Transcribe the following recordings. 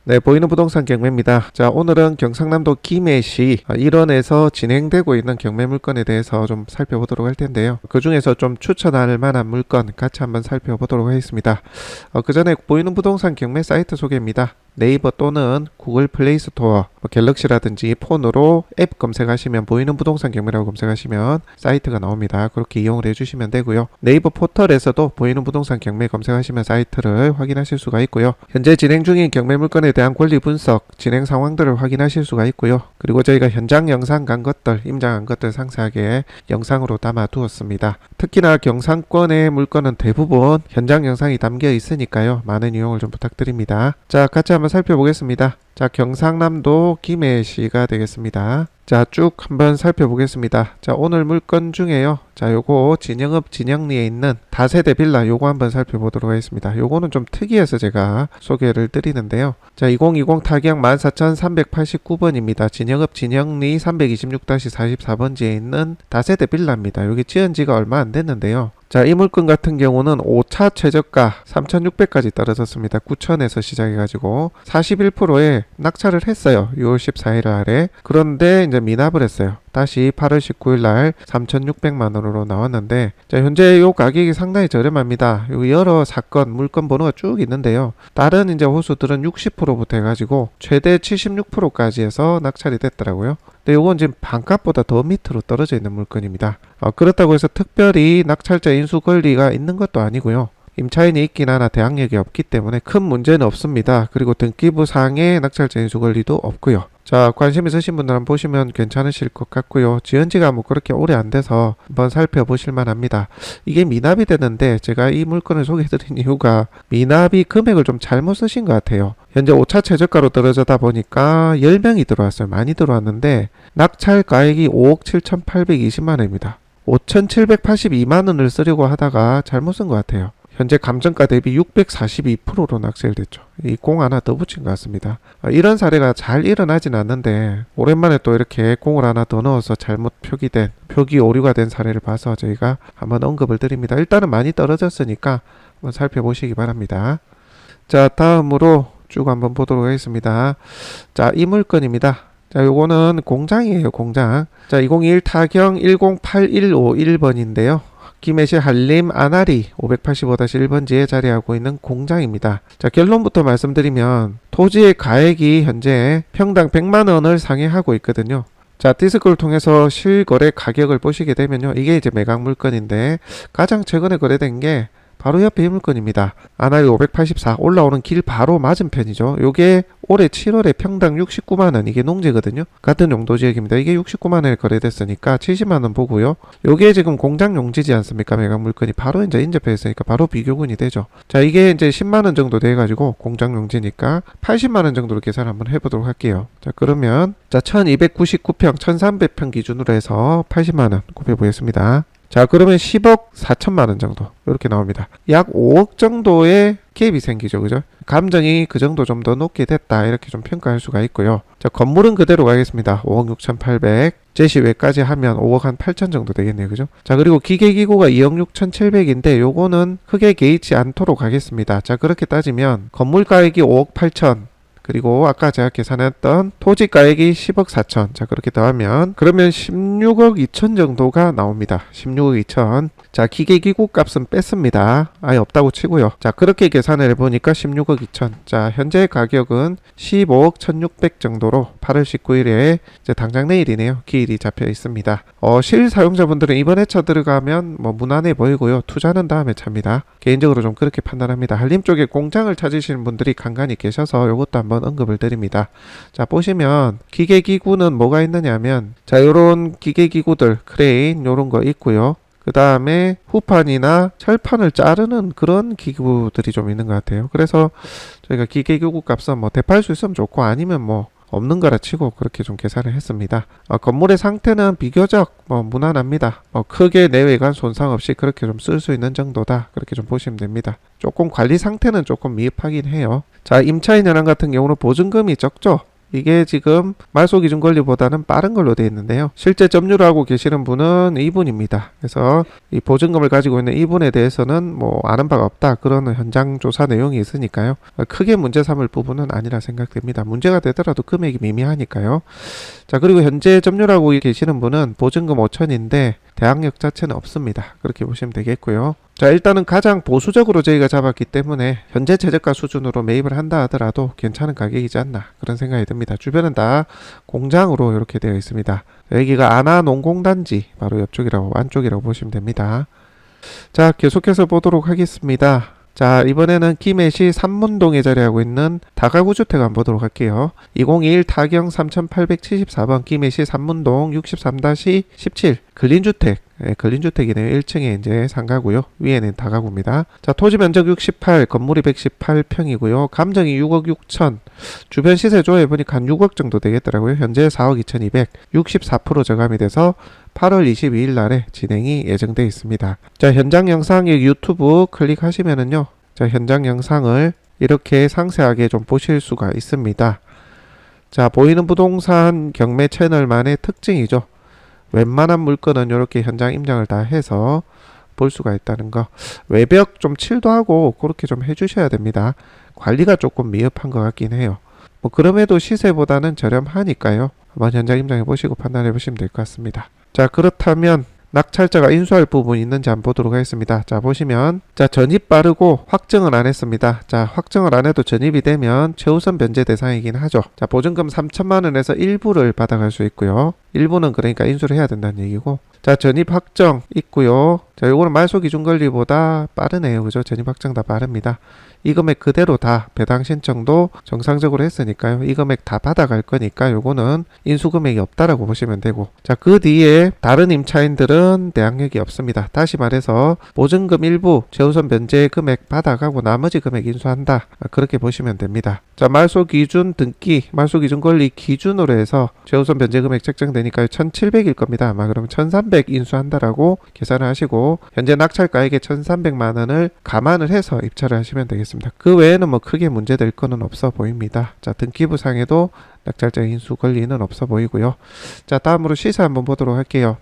네, 보이는 부동산 경매입니다. 자, 오늘은 경상남도 김해시 일원에서 진행되고 있는 경매 물건에 대해서 좀 살펴보도록 할 텐데요. 그 중에서 좀 추천할 만한 물건 같이 한번 살펴보도록 하겠습니다. 그 전에 보이는 부동산 경매 사이트 소개입니다. 네이버 또는 구글 플레이 스토어, 갤럭시라든지 폰으로 앱 검색하시면 보이는 부동산 경매라고 검색하시면 사이트가 나옵니다. 그렇게 이용을 해주시면 되고요. 네이버 포털에서도 보이는 부동산 경매 검색하시면 사이트를 확인하실 수가 있고요. 현재 진행 중인 경매 물건에 대한 권리 분석, 진행 상황들을 확인하실 수가 있고요. 그리고 저희가 현장 영상 간 것들, 임장한 것들 상세하게 영상으로 담아 두었습니다. 특히나 경상권의 물건은 대부분 현장 영상이 담겨 있으니까요. 많은 이용을 좀 부탁드립니다. 자, 같이 한번 살펴보겠습니다. 자, 경상남도 김해시가 되겠습니다. 자, 쭉 한번 살펴보겠습니다. 자, 오늘 물건 중에요. 자, 요거 진영읍 진영리에 있는 다세대 빌라 요거 한번 살펴보도록 하겠습니다. 요거는 좀 특이해서 제가 소개를 드리는데요. 자, 2020 타경 14,389번입니다. 진영읍 진영리 326-44번지에 있는 다세대 빌라입니다. 여기 지은 지가 얼마 안 됐는데요. 자, 이 물건 같은 경우는 5차 최저가 3,600까지 떨어졌습니다. 9,000에서 시작해가지고 41%에 낙찰을 했어요. 6월 14일 아래. 그런데 이제 미납을 했어요. 다시 8월 19일 날 3,600만 원으로 나왔는데, 자, 현재 요 가격이 상당히 저렴합니다. 요 여러 사건 물건 번호가 쭉 있는데요. 다른 이제 호수들은 60%부터 해가지고 최대 76%까지 해서 낙찰이 됐더라고요. 근데 요건 지금 반값보다 더 밑으로 떨어져 있는 물건입니다. 그렇다고 해서 특별히 낙찰자 인수 권리가 있는 것도 아니고요. 임차인이 있긴 하나 대항력이 없기 때문에 큰 문제는 없습니다. 그리고 등기부상의 낙찰자 인수 권리도 없고요. 자, 관심 있으신 분들 한번 보시면 괜찮으실 것 같고요. 지은지가 뭐 그렇게 오래 안 돼서 한번 살펴보실 만합니다. 이게 미납이 되는데 제가 이 물건을 소개해드린 이유가 미납이 금액을 좀 잘못 쓰신 것 같아요. 현재 5차 최저가로 떨어지다 보니까 10명이 들어왔어요. 많이 들어왔는데 낙찰 가액이 5억 7,820만 원입니다. 5,782만 원을 쓰려고 하다가 잘못 쓴 것 같아요. 현재 감정가 대비 642%로 낙찰됐죠. 이 공 하나 더 붙인 것 같습니다. 이런 사례가 잘 일어나진 않는데 오랜만에 또 이렇게 공을 하나 더 넣어서 잘못 표기된, 표기 오류가 된 사례를 봐서 저희가 한번 언급을 드립니다. 일단은 많이 떨어졌으니까 한번 살펴보시기 바랍니다. 자, 다음으로 쭉 한번 보도록 하겠습니다. 자, 이 물건입니다. 자, 요거는 공장이에요, 공장. 자, 2021 타경 108151번인데요. 김해시 한림 아나리 585-1번지에 자리하고 있는 공장입니다. 자, 결론부터 말씀드리면 토지의 가액이 현재 평당 100만 원을 상회하고 있거든요. 자, 디스크를 통해서 실거래 가격을 보시게 되면요. 이게 이제 매각 물건인데 가장 최근에 거래된 게 바로 옆에 이 물건입니다. 아나리 584 올라오는 길 바로 맞은편이죠. 요게 올해 7월에 평당 69만원, 이게 농지거든요. 같은 용도 지역입니다. 이게 69만원에 거래됐으니까 70만원 보고요. 요게 지금 공장 용지지 않습니까? 매각 물건이 바로 이제 인접해 있으니까 바로 비교군이 되죠. 자, 이게 이제 10만원 정도 돼가지고 공장 용지니까 80만원 정도로 계산 한번 해보도록 할게요. 자, 그러면 자, 1299평 1300평 기준으로 해서 80만원 곱해보겠습니다. 자, 그러면 10억 4천만 원 정도 이렇게 나옵니다. 약 5억 정도의 갭이 생기죠, 그죠? 감정이 그 정도 좀 더 높게 됐다, 이렇게 좀 평가할 수가 있고요. 자, 건물은 그대로 가겠습니다. 5억 6,800 제시 외까지 하면 5억 한 8천 정도 되겠네요, 그죠? 자, 그리고 기계기구가 2억 6,700인데 요거는 크게 개의치 않도록 하겠습니다. 자, 그렇게 따지면 건물 가액이 5억 8천, 그리고 아까 제가 계산했던 토지 가액이 10억 4천. 자, 그렇게 더하면 그러면 16억 2천 정도가 나옵니다. 16억 2천. 자, 기계기구 값은 뺐습니다. 아예 없다고 치고요. 자, 그렇게 계산을 해보니까 16억 2천. 자, 현재 가격은 15억 1,600 정도로 8월 19일에 이제 당장 내일이네요. 기일이 잡혀 있습니다. 실사용자분들은 이번 회차 들어가면 뭐 무난해 보이고요. 투자는 다음에 차입니다. 개인적으로 좀 그렇게 판단합니다. 한림 쪽에 공장을 찾으시는 분들이 간간히 계셔서 이것도 한번 언급을 드립니다. 자, 보시면 기계기구는 뭐가 있느냐 하면, 자, 요런 기계기구들 크레인 요런 거 있고요. 그 다음에 후판이나 철판을 자르는 그런 기구들이 좀 있는 것 같아요. 그래서 저희가 기계기구 값은 뭐 대파할 수 있으면 좋고 아니면 뭐 없는 거라 치고 그렇게 좀 계산을 했습니다. 건물의 상태는 비교적 무난합니다. 크게 내외관 손상 없이 그렇게 좀 쓸 수 있는 정도다, 그렇게 좀 보시면 됩니다. 조금 관리 상태는 조금 미흡하긴 해요. 자, 임차인 현황 같은 경우는 보증금이 적죠. 이게 지금 말소 기준 권리보다는 빠른 걸로 되어 있는데요. 실제 점유를 하고 계시는 분은 이분입니다. 그래서 이 보증금을 가지고 있는 이분에 대해서는 뭐 아는 바가 없다. 그런 현장 조사 내용이 있으니까요. 크게 문제 삼을 부분은 아니라 생각됩니다. 문제가 되더라도 금액이 미미하니까요. 자, 그리고 현재 점유를 하고 계시는 분은 보증금 5천인데 대항력 자체는 없습니다. 그렇게 보시면 되겠고요. 자, 일단은 가장 보수적으로 저희가 잡았기 때문에 현재 최저가 수준으로 매입을 한다 하더라도 괜찮은 가격이지 않나 그런 생각이 듭니다. 주변은 다 공장으로 이렇게 되어 있습니다. 여기가 아나 농공단지 바로 옆쪽이라고 안쪽이라고 보시면 됩니다. 자, 계속해서 보도록 하겠습니다. 자, 이번에는 김해시 삼문동에 자리하고 있는 다가구 주택 한번 보도록 할게요. 2021 타경 3874번 김해시 삼문동 63-17 근린주택. 근린주택이네요. 1층에 이제 상가고요. 위에는 다가구입니다. 자, 토지 면적 68, 건물이 118평이고요. 감정이 6억 6천. 주변 시세 조회해보니까 한 6억 정도 되겠더라고요. 현재 4억 2200, 64% 저감이 돼서 8월 22일 날에 진행이 예정되어 있습니다. 자, 현장 영상 유튜브 클릭하시면은요. 자, 현장 영상을 이렇게 상세하게 좀 보실 수가 있습니다. 자, 보이는 부동산 경매 채널만의 특징이죠. 웬만한 물건은 이렇게 현장 임장을 다 해서 볼 수가 있다는 거. 외벽 좀 칠도 하고 그렇게 좀 해주셔야 됩니다. 관리가 조금 미흡한 것 같긴 해요. 뭐 그럼에도 시세보다는 저렴하니까요. 한번 현장 임장해 보시고 판단해 보시면 될 것 같습니다. 자, 그렇다면 낙찰자가 인수할 부분이 있는지 한번 보도록 하겠습니다. 자, 보시면 자, 전입 빠르고 확정은 안 했습니다. 자, 확정을 안 해도 전입이 되면 최우선 변제 대상이긴 하죠. 자, 보증금 3천만 원에서 일부를 받아갈 수 있고요. 일부는 그러니까 인수를 해야 된다는 얘기고. 자, 전입 확정 있고요. 자, 요거는 말소 기준 권리보다 빠르네요. 그죠? 전입 확정 다 빠릅니다. 이 금액 그대로 다 배당 신청도 정상적으로 했으니까요. 이 금액 다 받아갈 거니까 요거는 인수 금액이 없다라고 보시면 되고. 자, 그 뒤에 다른 임차인들은 대항력이 없습니다. 다시 말해서 보증금 일부 최우선 변제 금액 받아가고 나머지 금액 인수한다. 그렇게 보시면 됩니다. 자, 말소 기준 등기, 말소 기준 권리 기준으로 해서 최우선 변제 금액 책정되니까요. 1,700일 겁니다. 아마 그러면 1,300 인수한다라고 계산을 하시고 현재 낙찰가액의 1,300만 원을 감안을 해서 입찰을 하시면 되겠습니다. 그 외에는 뭐 크게 문제될 거는 없어 보입니다. 자, 등기부 상에도 낙찰자 인수 권리는 없어 보이고요. 자, 다음으로 시세 한번 보도록 할게요.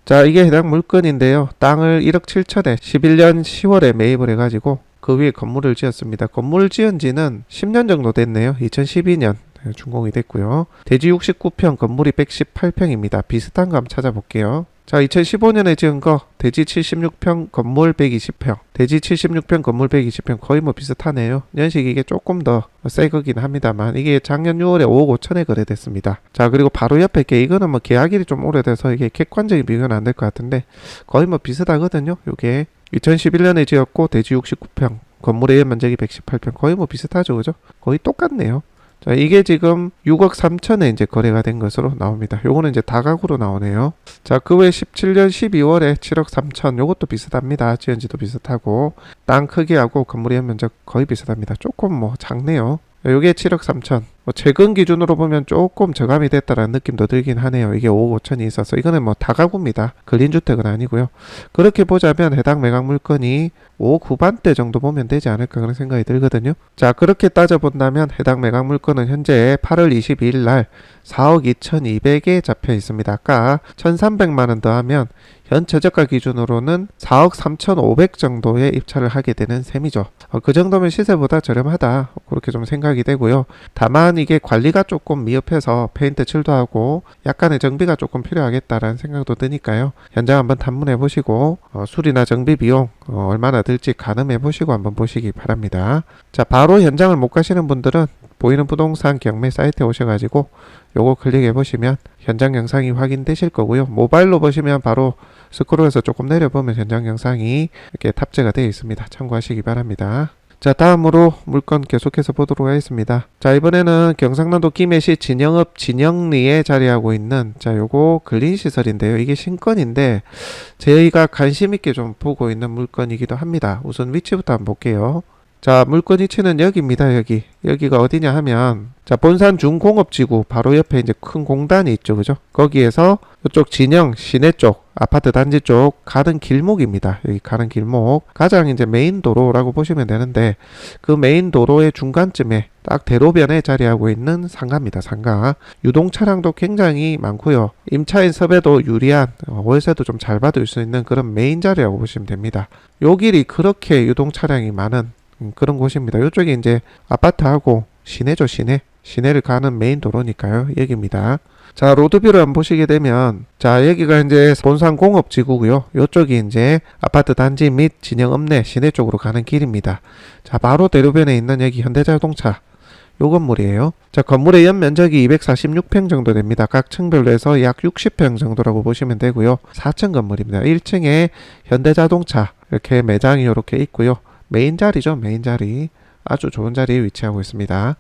자, 이게 해당 물건인데요. 땅을 1억 7천에 11년 10월에 매입을 해가지고 그 위에 건물을 지었습니다. 건물 지은 지는 10년 정도 됐네요. 2012년 준공이 됐고요. 대지 69평, 건물이 118평입니다. 비슷한 거 한번 찾아볼게요. 자, 2015년에 지은 거 대지 76평, 건물 120평. 대지 76평, 건물 120평 거의 뭐 비슷하네요. 연식 이게 조금 더 새 거긴 합니다만 이게 작년 6월에 5억 5천에 거래됐습니다. 자, 그리고 바로 옆에 게 이거는 뭐 계약일이 좀 오래돼서 이게 객관적인 비교는 안 될 것 같은데 거의 뭐 비슷하거든요. 요게 2011년에 지었고 대지 69평, 건물의 면적이 118평 거의 뭐 비슷하죠. 그죠? 거의 똑같네요. 자, 이게 지금 6억 3천에 이제 거래가 된 것으로 나옵니다. 요거는 이제 다가구로 나오네요. 자, 그 외에 17년 12월에 7억 3천 요것도 비슷합니다. 지은지도 비슷하고 땅 크기하고 건물의 면적 거의 비슷합니다. 조금 뭐 작네요. 요게 7억 3천. 뭐 최근 기준으로 보면 조금 저감이 됐다라는 느낌도 들긴 하네요. 이게 5억 5천이 있어서 이거는 뭐 다가구입니다. 근린주택은 아니고요. 그렇게 보자면 해당 매각 물건이 5억 후반대 정도 보면 되지 않을까 그런 생각이 들거든요. 자, 그렇게 따져본다면 해당 매각 물건은 현재 8월 22일 날 4억 2,200에 잡혀 있습니다. 아까 1,300만 원 더하면 현 최저가 기준으로는 4억 3,500 정도에 입찰을 하게 되는 셈이죠. 그 정도면 시세보다 저렴하다 그렇게 좀 생각이 되고요. 다만 이게 관리가 조금 미흡해서 페인트 칠도 하고 약간의 정비가 조금 필요하겠다라는 생각도 드니까요. 현장 한번 탐문해 보시고 수리나 정비 비용 얼마나 들지 가늠해 보시고 한번 보시기 바랍니다. 자, 바로 현장을 못 가시는 분들은 보이는 부동산 경매 사이트에 오셔가지고 요거 클릭해 보시면 현장 영상이 확인되실 거고요. 모바일로 보시면 바로 스크롤해서 조금 내려보면 현장 영상이 이렇게 탑재가 되어 있습니다. 참고하시기 바랍니다. 자, 다음으로 물건 계속해서 보도록 하겠습니다. 자, 이번에는 경상남도 김해시 진영읍 진영리에 자리하고 있는 자, 요거 근린시설인데요. 이게 신건인데 저희가 관심 있게 좀 보고 있는 물건이기도 합니다. 우선 위치부터 한번 볼게요. 자, 물건 위치는 여기입니다. 여기가 어디냐 하면 자, 본산 중공업지구 바로 옆에 이제 큰 공단이 있죠. 그죠? 거기에서 이쪽 진영 시내 쪽 아파트 단지 쪽 가는 길목입니다. 여기 가는 길목 가장 이제 메인 도로라고 보시면 되는데 그 메인 도로의 중간쯤에 딱 대로변에 자리하고 있는 상가입니다. 상가. 유동 차량도 굉장히 많고요. 임차인 섭외도 유리한 월세도 좀 잘 받을 수 있는 그런 메인 자리라고 보시면 됩니다. 요 길이 그렇게 유동 차량이 많은 그런 곳입니다. 이쪽이 이제 아파트하고 시내죠. 시내를 가는 메인 도로니까요. 여기입니다. 자, 로드뷰를 한번 보시게 되면, 자, 여기가 이제 본산 공업지구고요. 이쪽이 이제 아파트 단지 및 진영 읍내 시내 쪽으로 가는 길입니다. 자, 바로 대로변에 있는 여기 현대자동차 요 건물이에요. 자, 건물의 연면적이 246평 정도 됩니다. 각 층별로 해서 약 60평 정도라고 보시면 되고요. 4층 건물입니다. 1층에 현대자동차 이렇게 매장이 이렇게 있고요. 메인 자리죠. 메인 자리. 아주 좋은 자리에 위치하고 있습니다.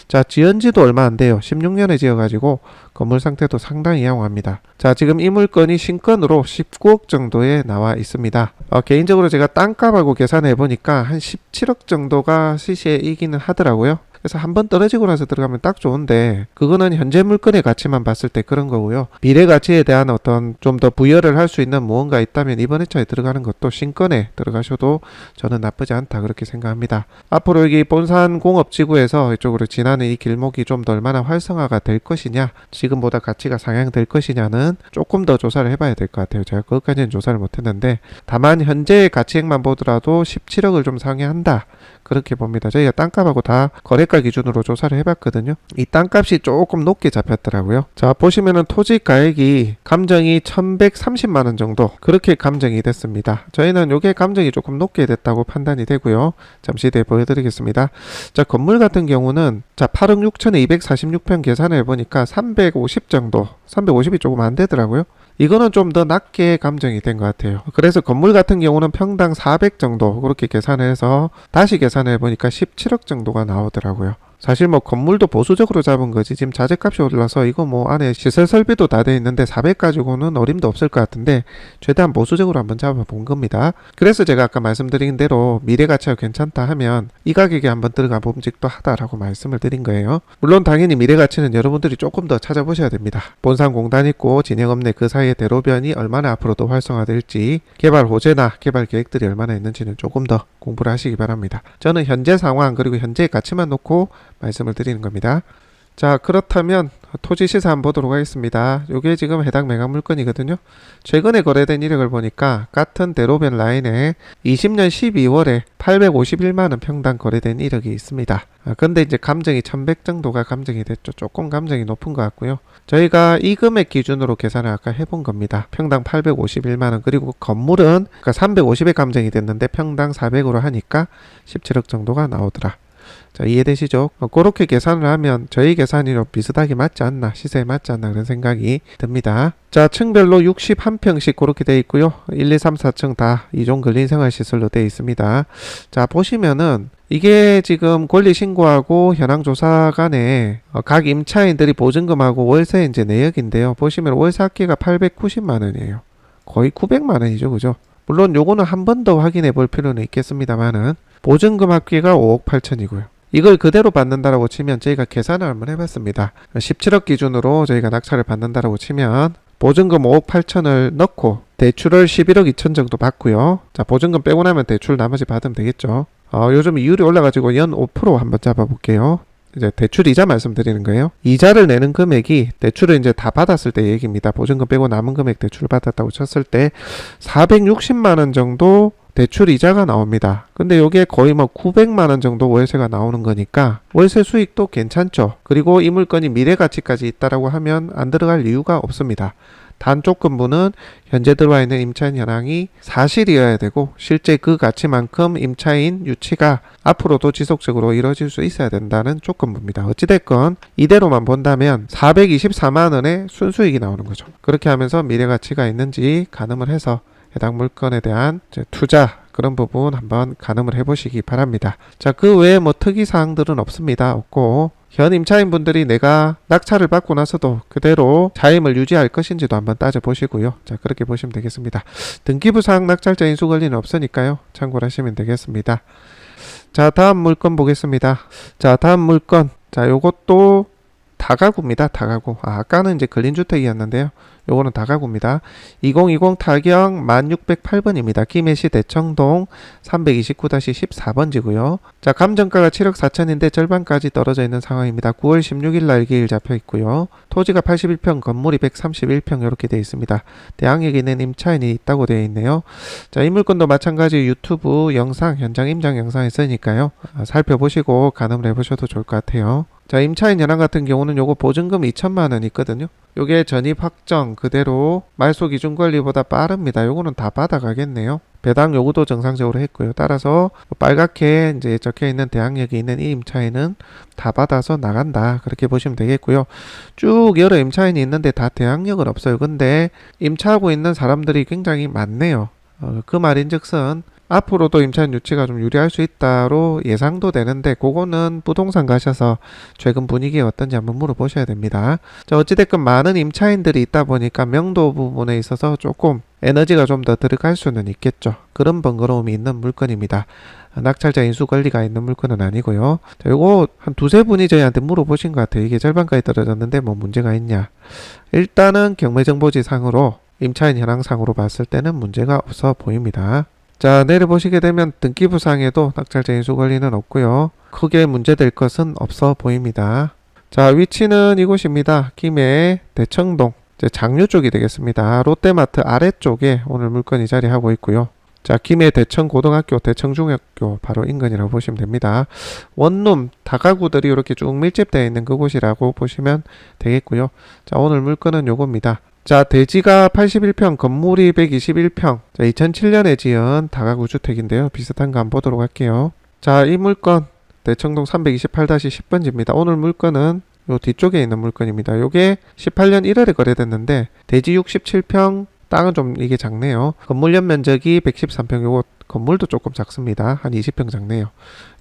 자, 지은지도 얼마 안 돼요. 16년에 지어가지고 건물 상태도 상당히 양호합니다. 자, 지금 이 물건이 신건으로 19억 정도에 나와 있습니다. 개인적으로 제가 땅값하고 계산해 보니까 한 17억 정도가 시세이기는 하더라고요. 그래서 한번 떨어지고 나서 들어가면 딱 좋은데 그거는 현재 물건의 가치만 봤을 때 그런 거고요. 미래 가치에 대한 어떤 좀 더 부여를 할 수 있는 무언가 있다면 이번 회차에 들어가는 것도 신건에 들어가셔도 저는 나쁘지 않다 그렇게 생각합니다. 앞으로 여기 본산 공업지구에서 이쪽으로 지나는 이 길목이 좀 더 얼마나 활성화가 될 것이냐, 지금보다 가치가 상향될 것이냐는 조금 더 조사를 해봐야 될 것 같아요. 제가 그것까지는 조사를 못했는데 다만 현재의 가치액만 보더라도 17억을 좀 상회한다 그렇게 봅니다. 저희가 땅값하고 다 거래가 기준으로 조사를 해봤거든요. 이 땅값이 조금 높게 잡혔더라고요. 자, 보시면은 토지 가액이 감정이 1130만원 정도 그렇게 감정이 됐습니다. 저희는 요게 감정이 조금 높게 됐다고 판단이 되고요. 잠시 뒤에 보여드리겠습니다. 자, 건물 같은 경우는 자 8억 6천에 246평 계산을 해보니까 350 정도, 350이 조금 안 되더라고요. 이거는 좀 더 낮게 감정이 된 것 같아요. 그래서 건물 같은 경우는 평당 400 정도 그렇게 계산을 해서 다시 계산해 보니까 17억 정도가 나오더라고요. 사실 뭐 건물도 보수적으로 잡은 거지 지금 자재값이 올라서 이거 뭐 안에 시설 설비도 다 돼 있는데 400 가지고는 어림도 없을 것 같은데 최대한 보수적으로 한번 잡아본 겁니다. 그래서 제가 아까 말씀드린 대로 미래 가치가 괜찮다 하면 이 가격에 한번 들어가 봄직도 하다라고 말씀을 드린 거예요. 물론 당연히 미래 가치는 여러분들이 조금 더 찾아보셔야 됩니다. 본산 공단 있고 진행 읍내 그 사이에 대로변이 얼마나 앞으로 더 활성화될지 개발 호재나 개발 계획들이 얼마나 있는지는 조금 더 공부를 하시기 바랍니다. 저는 현재 상황 그리고 현재 가치만 놓고 말씀을 드리는 겁니다. 자, 그렇다면 토지 시세 한번 보도록 하겠습니다. 요게 지금 해당 매각 물건이거든요. 최근에 거래된 이력을 보니까 같은 대로변 라인에 20년 12월에 851만원 평당 거래된 이력이 있습니다. 근데 이제 감정이 1100 정도가 감정이 됐죠. 조금 감정이 높은 것 같고요. 저희가 이 금액 기준으로 계산을 아까 해본 겁니다. 평당 851만원 그리고 건물은 그러니까 350에 감정이 됐는데 평당 400으로 하니까 17억 정도가 나오더라. 자, 이해되시죠? 그렇게 계산을 하면 저희 계산이랑 비슷하게 맞지 않나, 시세에 맞지 않나 그런 생각이 듭니다. 자, 층별로 61평씩 그렇게 되어 있고요. 1, 2, 3, 4층 다 2종 근린생활시설로 되어 있습니다. 자, 보시면은 이게 지금 권리신고하고 현황조사 간에 각 임차인들이 보증금하고 월세 이제 내역인데요. 보시면 월세 합계가 890만원이에요. 거의 900만원이죠. 그죠? 물론 요거는 한 번 더 확인해 볼 필요는 있겠습니다만은 보증금 합계가 5억 8천이고요. 이걸 그대로 받는다라고 치면 저희가 계산을 한번 해봤습니다. 17억 기준으로 저희가 낙찰을 받는다라고 치면 보증금 5억 8천을 넣고 대출을 11억 2천 정도 받고요. 자, 보증금 빼고 나면 대출 나머지 받으면 되겠죠. 요즘 이율이 올라가지고 연 5% 한번 잡아볼게요. 이제 대출 이자 말씀드리는 거예요. 이자를 내는 금액이 대출을 이제 다 받았을 때 얘기입니다. 보증금 빼고 남은 금액 대출 받았다고 쳤을 때 460만원 정도 대출 이자가 나옵니다. 근데 요게 거의 뭐 900만원 정도 월세가 나오는 거니까 월세 수익도 괜찮죠. 그리고 이 물건이 미래 가치까지 있다라고 하면 안 들어갈 이유가 없습니다. 단 조건부는 현재 들어와 있는 임차인 현황이 사실이어야 되고 실제 그 가치만큼 임차인 유치가 앞으로도 지속적으로 이루어질 수 있어야 된다는 조건부입니다. 어찌됐건 이대로만 본다면 424만원의 순수익이 나오는 거죠. 그렇게 하면서 미래 가치가 있는지 가늠을 해서 해당 물건에 대한 투자 그런 부분 한번 가늠을 해보시기 바랍니다. 자, 그 외에 뭐 특이사항들은 없습니다. 없고 현 임차인분들이 내가 낙찰을 받고 나서도 그대로 차임을 유지할 것인지도 한번 따져보시고요. 자, 그렇게 보시면 되겠습니다. 등기부상 낙찰자 인수 권리는 없으니까요. 참고를 하시면 되겠습니다. 자, 다음 물건 보겠습니다. 자, 다음 물건. 자, 요것도 다가구입니다. 다가구. 아까는 이제 근린주택이었는데요. 요거는 다가구입니다. 2020 타경 1608번입니다. 김해시 대청동 329-14번지고요. 자, 감정가가 7억 4천인데 절반까지 떨어져 있는 상황입니다. 9월 16일 날 기일 잡혀 있고요. 토지가 81평, 건물이 131평 이렇게 되어 있습니다. 대항력에 있는 임차인이 있다고 되어 있네요. 자, 이 물건도 마찬가지 유튜브 영상, 현장 임장 영상에 있으니까요. 살펴보시고 가늠을 해보셔도 좋을 것 같아요. 자, 임차인 현황 같은 경우는 요거 보증금 2천만 원 있거든요. 요게 전입 확정 그대로 말소 기준 권리보다 빠릅니다. 요거는 다 받아가겠네요. 배당 요구도 정상적으로 했고요. 따라서 빨갛게 이제 적혀 있는 대항력이 있는 이 임차인은 다 받아서 나간다. 그렇게 보시면 되겠고요. 쭉 여러 임차인이 있는데 다 대항력은 없어요. 근데 임차하고 있는 사람들이 굉장히 많네요. 그 말인즉슨 앞으로도 임차인 유치가 좀 유리할 수 있다로 예상도 되는데 그거는 부동산 가셔서 최근 분위기 어떤지 한번 물어보셔야 됩니다. 자, 어찌됐건 많은 임차인들이 있다 보니까 명도 부분에 있어서 조금 에너지가 좀 더 들어갈 수는 있겠죠. 그런 번거로움이 있는 물건입니다. 낙찰자 인수 권리가 있는 물건은 아니고요. 자, 요거 한 두세 분이 저희한테 물어보신 것 같아요. 이게 절반까지 떨어졌는데 뭐 문제가 있냐. 일단은 경매정보지상으로 임차인 현황상으로 봤을 때는 문제가 없어 보입니다. 자, 내려보시게 되면 등기부상에도 낙찰자 인수 권리는 없고요. 크게 문제될 것은 없어 보입니다. 자, 위치는 이곳입니다. 김해 대청동 장류 쪽이 되겠습니다. 롯데마트 아래쪽에 오늘 물건이 자리하고 있고요. 자, 김해 대청고등학교, 대청중학교 바로 인근이라고 보시면 됩니다. 원룸 다가구들이 이렇게 쭉 밀집되어 있는 그곳이라고 보시면 되겠고요. 자, 오늘 물건은 요겁니다. 자, 대지가 81평, 건물이 121평. 자, 2007년에 지은 다가구 주택인데요. 비슷한 거 한번 보도록 할게요. 자, 이 물건 대청동 328-10번지입니다. 오늘 물건은 요 뒤쪽에 있는 물건입니다. 요게 18년 1월에 거래됐는데 대지 67평, 땅은 좀 이게 작네요. 건물 연면적이 113평, 요거 건물도 조금 작습니다. 한 20평 작네요.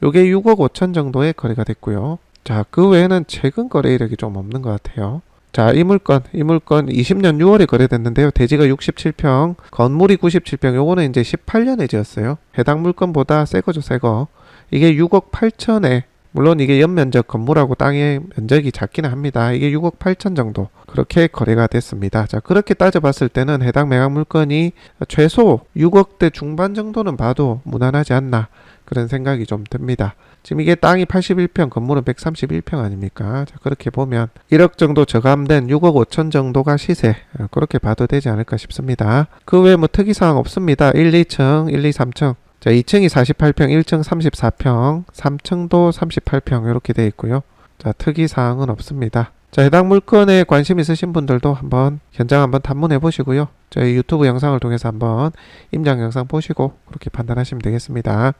요게 6억 5천 정도에 거래가 됐고요. 자, 그 외에는 최근 거래 이력이 좀 없는 것 같아요. 자, 이 물건 20년 6월에 거래됐는데요. 대지가 67평, 건물이 97평. 요거는 이제 18년에 지었어요. 해당 물건보다 새 거죠, 새 거. 이게 6억 8천에, 물론 이게 연면적 건물하고 땅의 면적이 작기는 합니다. 이게 6억 8천 정도 그렇게 거래가 됐습니다. 자, 그렇게 따져봤을 때는 해당 매각 물건이 최소 6억대 중반 정도는 봐도 무난하지 않나 그런 생각이 좀 듭니다. 지금 이게 땅이 81평, 건물은 131평 아닙니까? 자, 그렇게 보면 1억 정도 저감된 6억 5천 정도가 시세, 그렇게 봐도 되지 않을까 싶습니다. 그 외에 뭐 특이사항 없습니다. 1, 2층, 1, 2, 3층. 자, 2층이 48평, 1층 34평, 3층도 38평 이렇게 되어 있고요. 자, 특이사항은 없습니다. 자, 해당 물건에 관심 있으신 분들도 한번 현장 한번 탐문해 보시고요. 저희 유튜브 영상을 통해서 한번 임장 영상 보시고 그렇게 판단하시면 되겠습니다.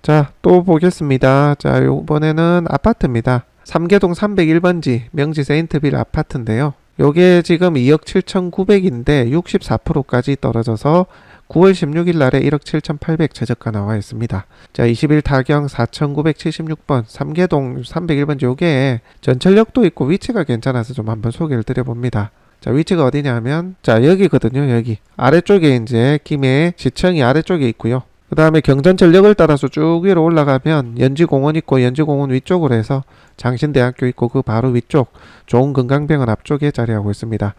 자, 또 보겠습니다. 자, 이번에는 아파트입니다. 삼계동 301번지 명지 세인트빌 아파트인데요. 요게 지금 2억 7,900인데 64%까지 떨어져서 9월 16일 날에 1억 7,800 최저가 나와 있습니다. 자, 20일 타경 4,976번 삼계동 301번지 요게 전철역도 있고 위치가 괜찮아서 좀 한번 소개를 드려봅니다. 자, 위치가 어디냐면 자, 여기거든요. 여기 아래쪽에 이제 김해 시청이 아래쪽에 있고요. 그 다음에 경전철역을 따라서 쭉 위로 올라가면 연지공원 있고 연지공원 위쪽으로 해서 장신대학교 있고 그 바로 위쪽 좋은건강병원 앞쪽에 자리하고 있습니다.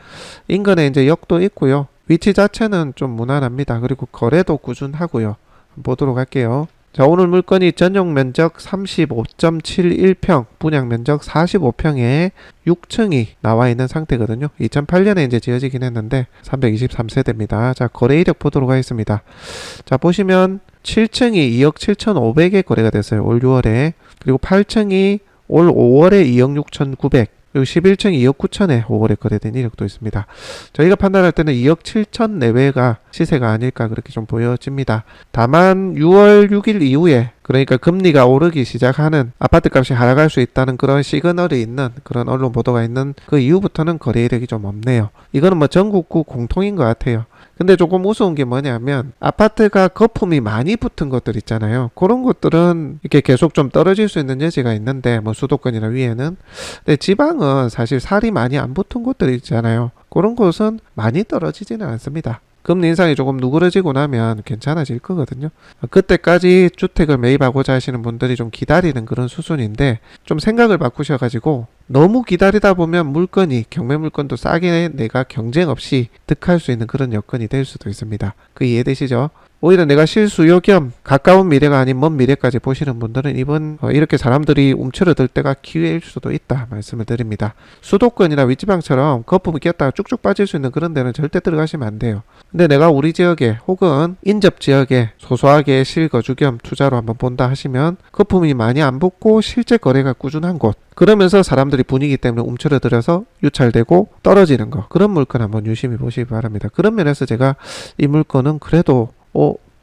인근에 이제 역도 있고요. 위치 자체는 좀 무난합니다. 그리고 거래도 꾸준하고요. 보도록 할게요. 자, 오늘 물건이 전용 면적 35.71평, 분양 면적 45평에 6층이 나와 있는 상태거든요. 2008년에 이제 지어지긴 했는데 323세대입니다. 자, 거래 이력 보도록 하겠습니다. 자, 보시면 7층이 2억 7,500에 거래가 됐어요. 올 6월에. 그리고 8층이 올 5월에 2억 6,900. 그리고 11층 2억 9천에 5월에 거래된 이력도 있습니다. 저희가 판단할 때는 2억 7천 내외가 시세가 아닐까 그렇게 좀 보여집니다. 다만 6월 6일 이후에 그러니까 금리가 오르기 시작하는 아파트 값이 하락할 수 있다는 그런 시그널이 있는 그런 언론 보도가 있는 그 이후부터는 거래 이력이 좀 없네요. 이거는 뭐 전국구 공통인 것 같아요. 근데 조금 우스운 게 뭐냐면 아파트가 거품이 많이 붙은 것들 있잖아요. 그런 것들은 이렇게 계속 좀 떨어질 수 있는 여지가 있는데 뭐 수도권이나 위에는 근데 지방은 사실 살이 많이 안 붙은 곳들이 있잖아요. 그런 곳은 많이 떨어지지는 않습니다. 금리 인상이 조금 누그러지고 나면 괜찮아질 거거든요. 그때까지 주택을 매입하고자 하시는 분들이 좀 기다리는 그런 수순인데 좀 생각을 바꾸셔가지고 너무 기다리다 보면 물건이 경매 물건도 싸게 내가 경쟁 없이 득할 수 있는 그런 여건이 될 수도 있습니다. 그 이해되시죠? 오히려 내가 실수요 겸 가까운 미래가 아닌 먼 미래까지 보시는 분들은 이번 이렇게 사람들이 움츠러들 때가 기회일 수도 있다 말씀을 드립니다. 수도권이나 윗지방처럼 거품이 꼈다가 쭉쭉 빠질 수 있는 그런 데는 절대 들어가시면 안 돼요. 근데 내가 우리 지역에 혹은 인접 지역에 소소하게 실거주 겸 투자로 한번 본다 하시면 거품이 많이 안 붙고 실제 거래가 꾸준한 곳, 그러면서 사람들이 분위기 때문에 움츠러들어서 유찰되고 떨어지는 거, 그런 물건 한번 유심히 보시기 바랍니다. 그런 면에서 제가 이 물건은 그래도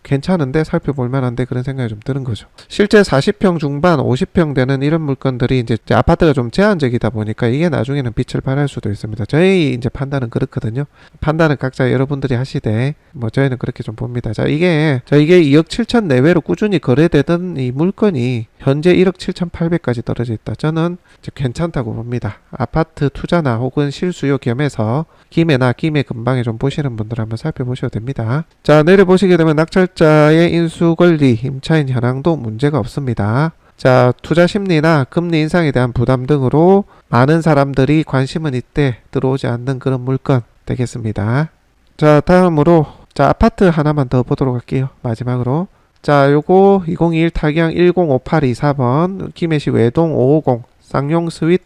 괜찮은데 살펴볼 만한데 그런 생각이 좀 드는 거죠. 실제 40평 중반 50평 되는 이런 물건들이 이제 아파트가 좀 제한적이다 보니까 이게 나중에는 빛을 발할 수도 있습니다. 저희 이제 판단은 그렇거든요. 판단은 각자 여러분들이 하시되 저희는 그렇게 좀 봅니다. 이게 2억 7천 내외로 꾸준히 거래되던 이 물건이 현재 1억 7,800까지 떨어져 있다. 저는 괜찮다고 봅니다. 아파트 투자나 혹은 실수요 겸해서 김해나 김해 근방에 좀 보시는 분들 한번 살펴보셔도 됩니다. 자, 내려보시게 되면 낙찰자의 인수 권리, 임차인 현황도 문제가 없습니다. 자, 투자 심리나 금리 인상에 대한 부담 등으로 많은 사람들이 관심은 이때 들어오지 않는 그런 물건 되겠습니다. 자, 다음으로 아파트 하나만 더 보도록 할게요. 마지막으로. 자, 요거 2021 타경 105824번 김해시 외동 550 쌍용 스윗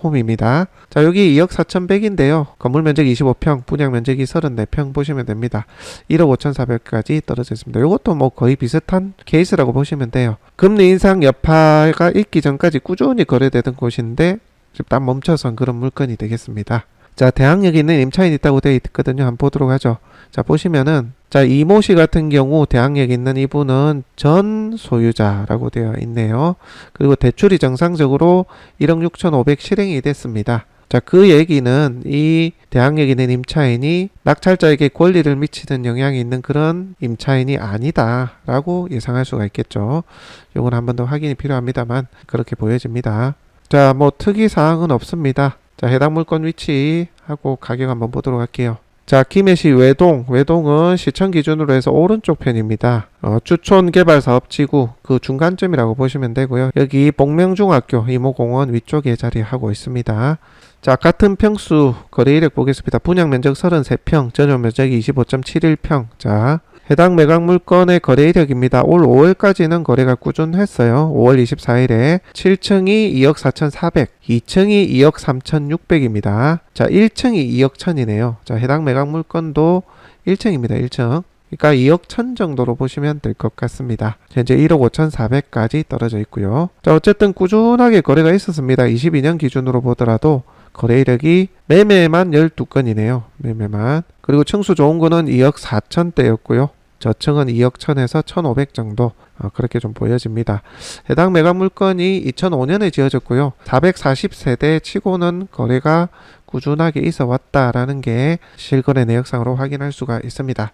홈입니다. 자, 여기 2억 4,100인데요. 건물 면적 25평, 분양 면적이 34평 보시면 됩니다. 1억 5,400까지 떨어져 있습니다. 요것도 거의 비슷한 케이스라고 보시면 돼요. 금리 인상 여파가 있기 전까지 꾸준히 거래되던 곳인데 지금 딱 멈춰선 그런 물건이 되겠습니다. 자, 대항력에 있는 임차인이 있다고 되어 있거든요. 한번 보도록 하죠. 자, 보시면은 이모 씨 같은 경우 대항력에 있는 이분은 전 소유자라고 되어 있네요. 그리고 대출이 정상적으로 1억 6,500 실행이 됐습니다. 자, 그 얘기는 이 대항력에 있는 임차인이 낙찰자에게 권리를 미치는 영향이 있는 그런 임차인이 아니다라고 예상할 수가 있겠죠. 요건 한 번 더 확인이 필요합니다만 그렇게 보여집니다. 자, 특이사항은 없습니다. 자, 해당 물건 위치하고 가격 한번 보도록 할게요. 자, 김해시 외동은 시청 기준으로 해서 오른쪽 편입니다. 주촌 개발 사업 지구 그 중간점이라고 보시면 되고요. 여기 복명중학교 이모공원 위쪽에 자리하고 있습니다. 자, 같은 평수 거래 이력 보겠습니다. 분양 면적 33평, 전용 면적이 25.71평. 자, 해당 매각 물건의 거래 이력입니다. 올 5월까지는 거래가 꾸준했어요. 5월 24일에 7층이 2억 4,400, 2층이 2억 3,600입니다. 자, 1층이 2억 1,000이네요. 자, 해당 매각 물건도 1층입니다. 1층. 그러니까 2억 1,000 정도로 보시면 될 것 같습니다. 현재 1억 5,400까지 떨어져 있고요. 자, 어쨌든 꾸준하게 거래가 있었습니다. 22년 기준으로 보더라도 거래 이력이 매매만 12건이네요. 매매만. 그리고 층수 좋은 거는 2억 4천대였고요. 저층은 2억 1,000에서 1,500 정도 그렇게 좀 보여집니다. 해당 매각 물건이 2005년에 지어졌고요. 440세대 치고는 거래가 꾸준하게 있어 왔다라는 게 실거래 내역상으로 확인할 수가 있습니다.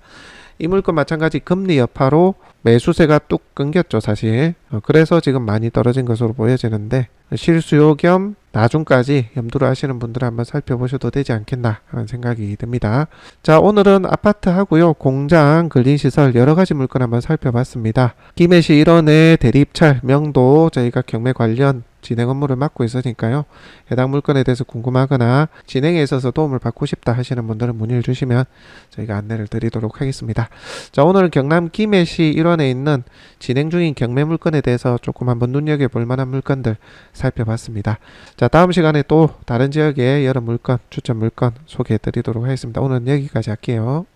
이 물건 마찬가지 금리 여파로 매수세가 뚝 끊겼죠, 사실. 그래서 지금 많이 떨어진 것으로 보여지는데 실수요 겸 나중까지 염두를 하시는 분들은 한번 살펴보셔도 되지 않겠나 하는 생각이 듭니다. 자, 오늘은 아파트 하고요, 공장, 근린시설 여러가지 물건 한번 살펴봤습니다. 김해시 일원의 대리입찰 명도 저희가 경매 관련 진행 업무를 맡고 있으니까요. 해당 물건에 대해서 궁금하거나 진행에 있어서 도움을 받고 싶다 하시는 분들은 문의를 주시면 저희가 안내를 드리도록 하겠습니다. 자, 오늘은 경남 김해시 일원에 있는 진행 중인 경매 물건에 대해서 조금 한번 눈여겨볼 만한 물건들 살펴봤습니다. 자, 다음 시간에 또 다른 지역의 여러 물건, 추천 물건 소개해 드리도록 하겠습니다. 오늘은 여기까지 할게요.